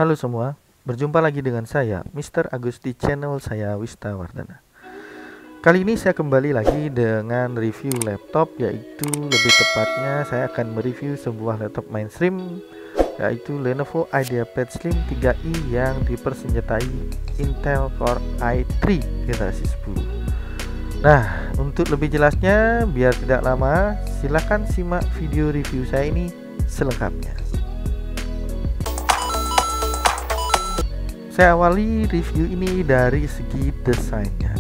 Halo semua, berjumpa lagi dengan saya, Mr. Agus di channel saya Wista Wardana. Kali ini saya kembali lagi dengan review laptop, yaitu lebih tepatnya saya akan mereview sebuah laptop mainstream, yaitu Lenovo IdeaPad Slim 3i yang dipersenjatai Intel Core i3 generasi 10. Nah, untuk lebih jelasnya, biar tidak lama, silahkan simak video review saya ini selengkapnya. Saya awali review ini dari segi desainnya.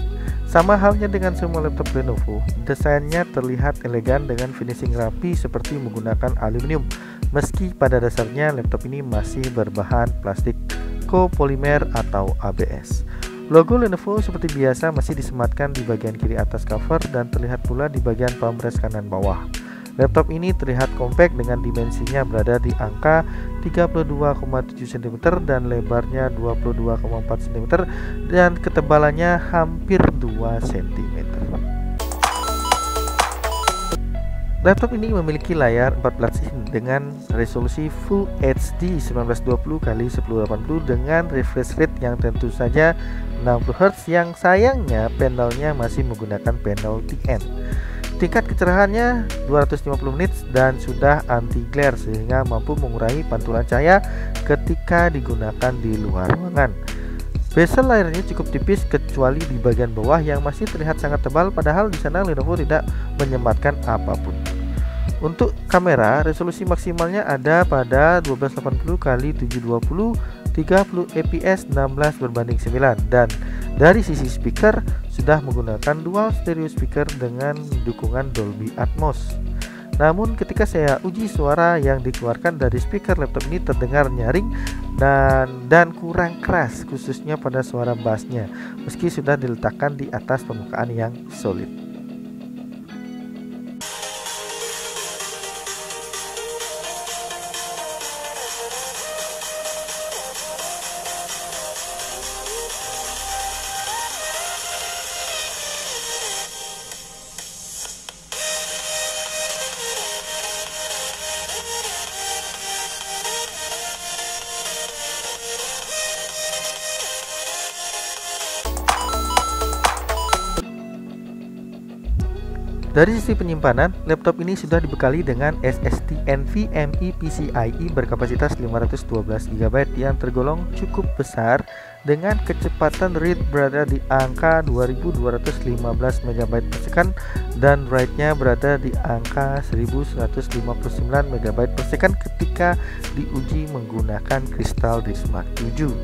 Sama halnya dengan semua laptop Lenovo, desainnya terlihat elegan dengan finishing rapi seperti menggunakan aluminium. Meski pada dasarnya laptop ini masih berbahan plastik copolymer atau ABS. Logo Lenovo seperti biasa masih disematkan di bagian kiri atas cover dan terlihat pula di bagian pamres kanan bawah. Laptop ini terlihat compact dengan dimensinya berada di angka 32,7 cm dan lebarnya 22,4 cm dan ketebalannya hampir 2 cm. Laptop ini memiliki layar 14 in dengan resolusi Full HD 1920x1080 dengan refresh rate yang tentu saja 60Hz yang sayangnya panelnya masih menggunakan panel TN. Tingkat kecerahannya 250 nits dan sudah anti glare sehingga mampu mengurangi pantulan cahaya ketika digunakan di luar ruangan. Bezel layarnya cukup tipis kecuali di bagian bawah yang masih terlihat sangat tebal, padahal di sana Lenovo tidak menyematkan apapun. Untuk kamera, resolusi maksimalnya ada pada 1280x720 30 fps 16:9 dan dari sisi speaker sudah menggunakan dual stereo speaker dengan dukungan Dolby Atmos. Namun ketika saya uji suara yang dikeluarkan dari speaker laptop ini terdengar nyaring dan kurang keras, khususnya pada suara bassnya, meski sudah diletakkan di atas permukaan yang solid. Dari sisi penyimpanan, laptop ini sudah dibekali dengan SSD NVMe PCIe berkapasitas 512 GB yang tergolong cukup besar dengan kecepatan read berada di angka 2215 MB per second dan write-nya berada di angka 1159 MB per second ketika diuji menggunakan Crystal Disk Mark 7.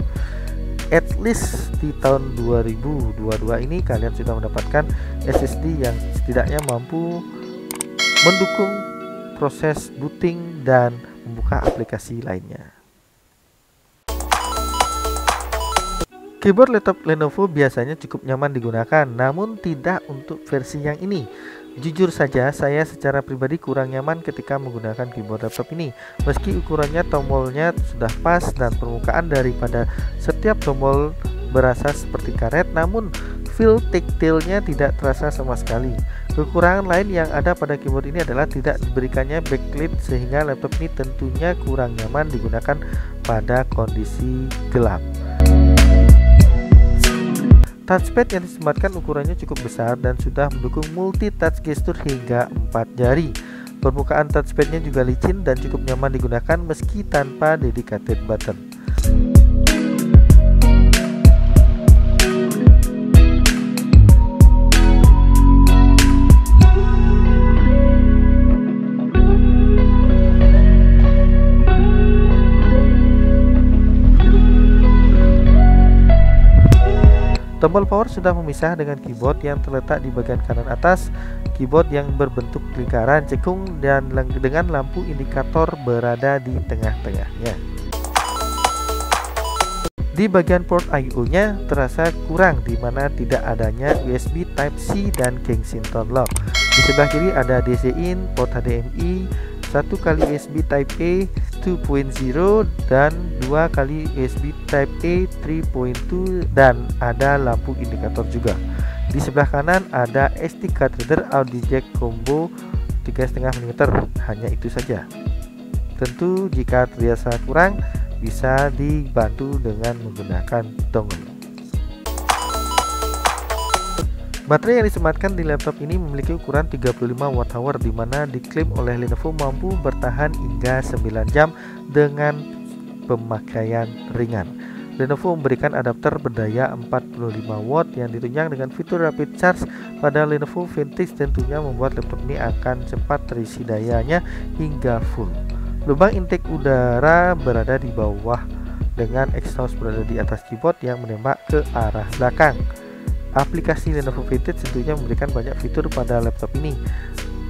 At least di tahun 2022 ini kalian sudah mendapatkan SSD yang setidaknya mampu mendukung proses booting dan membuka aplikasi lainnya. Keyboard laptop Lenovo biasanya cukup nyaman digunakan, namun tidak untuk versi yang ini. Jujur saja, saya secara pribadi kurang nyaman ketika menggunakan keyboard laptop ini. Meski ukurannya tombolnya sudah pas dan permukaan daripada setiap tombol berasa seperti karet, namun feel tactile-nya tidak terasa sama sekali. Kekurangan lain yang ada pada keyboard ini adalah tidak diberikannya backlit sehingga laptop ini tentunya kurang nyaman digunakan pada kondisi gelap. Touchpad yang disematkan ukurannya cukup besar dan sudah mendukung multi-touch gesture hingga 4 jari. Permukaan touchpadnya juga licin dan cukup nyaman digunakan meski tanpa dedicated button. Tombol power sudah memisah dengan keyboard yang terletak di bagian kanan atas, keyboard yang berbentuk lingkaran cekung dan dengan lampu indikator berada di tengah-tengahnya. Di bagian port I/O-nya terasa kurang di mana tidak adanya USB Type-C dan Kensington lock. Di sebelah kiri ada DC-in, port HDMI, 1 kali USB Type-A 2.0 dan 2 kali USB Type-A 3.2 dan ada lampu indikator juga. Di sebelah kanan ada SD card reader audio jack combo 3,5 mm. Hanya itu saja. Tentu jika terbiasa kurang, bisa dibantu dengan menggunakan dongle. Baterai yang disematkan di laptop ini memiliki ukuran 35 Wh di mana diklaim oleh Lenovo mampu bertahan hingga 9 jam dengan pemakaian ringan. Lenovo memberikan adapter berdaya 45 watt yang ditunjang dengan fitur rapid charge pada Lenovo Vintage, tentunya membuat laptop ini akan cepat terisi dayanya hingga full. Lubang intake udara berada di bawah dengan exhaust berada di atas keyboard yang menembak ke arah belakang. Aplikasi Lenovo Vintage tentunya memberikan banyak fitur pada laptop ini.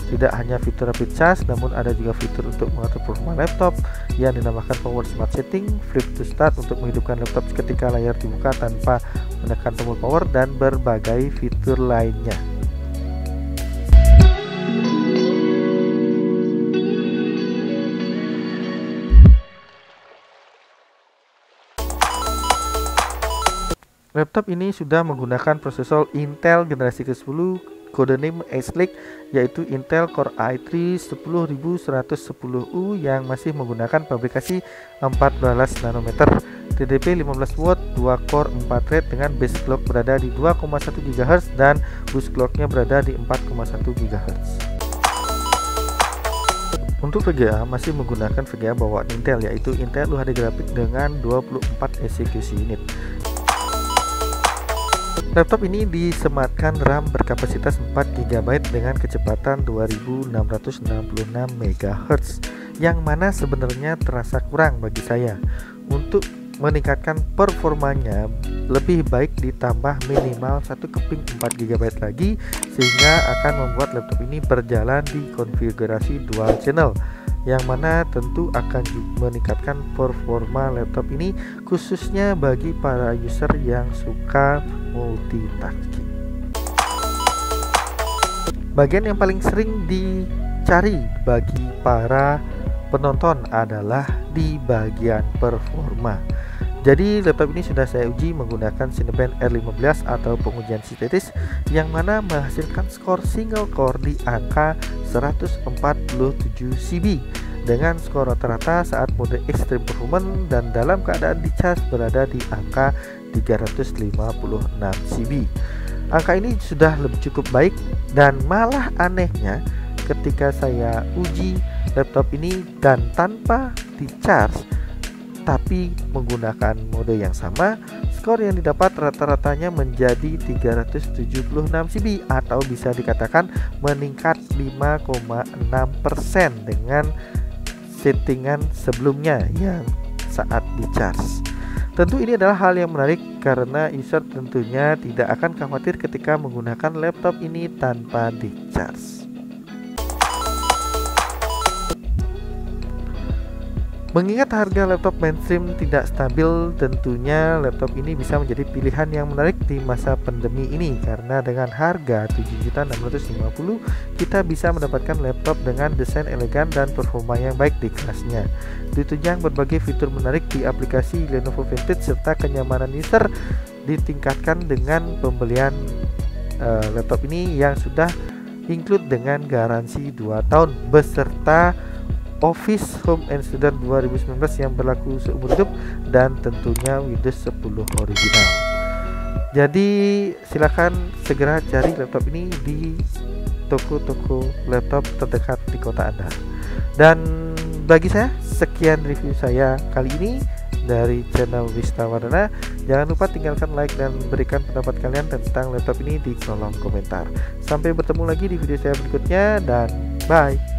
Tidak hanya fitur rapid charge, namun ada juga fitur untuk mengatur performa laptop yang dinamakan Power Smart Setting, Flip to Start untuk menghidupkan laptop ketika layar dibuka tanpa menekan tombol power, dan berbagai fitur lainnya. Laptop ini sudah menggunakan prosesor Intel generasi ke-10 codename Ice Lake, yaitu Intel Core i3 10110U yang masih menggunakan pabrikasi 14 nanometer, TDP 15 watt, 2 core 4 thread dengan base clock berada di 2,1 GHz dan boost clocknya berada di 4,1 GHz. Untuk VGA masih menggunakan VGA bawaan Intel, yaitu Intel UHD Graphics dengan 24 execution unit. Laptop ini disematkan RAM berkapasitas 4 GB dengan kecepatan 2666 MHz, yang mana sebenarnya terasa kurang bagi saya. Untuk meningkatkan performanya, lebih baik ditambah minimal 1 keping 4 GB lagi, sehingga akan membuat laptop ini berjalan di konfigurasi dual channel, yang mana tentu akan meningkatkan performa laptop ini, khususnya bagi para user yang suka multitasking. Bagian yang paling sering dicari bagi para penonton adalah di bagian performa. Jadi laptop ini sudah saya uji menggunakan Cinebench R15 atau pengujian sintetis, yang mana menghasilkan skor single core di angka 147 CB dengan skor rata-rata saat mode extreme performance dan dalam keadaan dicas berada di angka 356 CB. Angka ini sudah lebih cukup baik, dan malah anehnya ketika saya uji laptop ini dan tanpa dicas tapi menggunakan mode yang sama, skor yang didapat rata-ratanya menjadi 376 CB atau bisa dikatakan meningkat 5,6% dengan settingan sebelumnya yang saat dicas. Tentu ini adalah hal yang menarik karena user tentunya tidak akan khawatir ketika menggunakan laptop ini tanpa dicas. Mengingat harga laptop mainstream tidak stabil, tentunya laptop ini bisa menjadi pilihan yang menarik di masa pandemi ini, karena dengan harga 7.650.000 kita bisa mendapatkan laptop dengan desain elegan dan performa yang baik di kelasnya. Ditunjang berbagai fitur menarik di aplikasi Lenovo Vintage serta kenyamanan user ditingkatkan dengan pembelian laptop ini yang sudah include dengan garansi 2 tahun beserta Office Home and Student 2019 yang berlaku seumur hidup dan tentunya Windows 10 original. Jadi silakan segera cari laptop ini di toko-toko laptop terdekat di kota Anda. Dan bagi saya, sekian review saya kali ini dari channel Wisnawardana. Jangan lupa tinggalkan like dan berikan pendapat kalian tentang laptop ini di kolom komentar. Sampai bertemu lagi di video saya berikutnya, dan bye.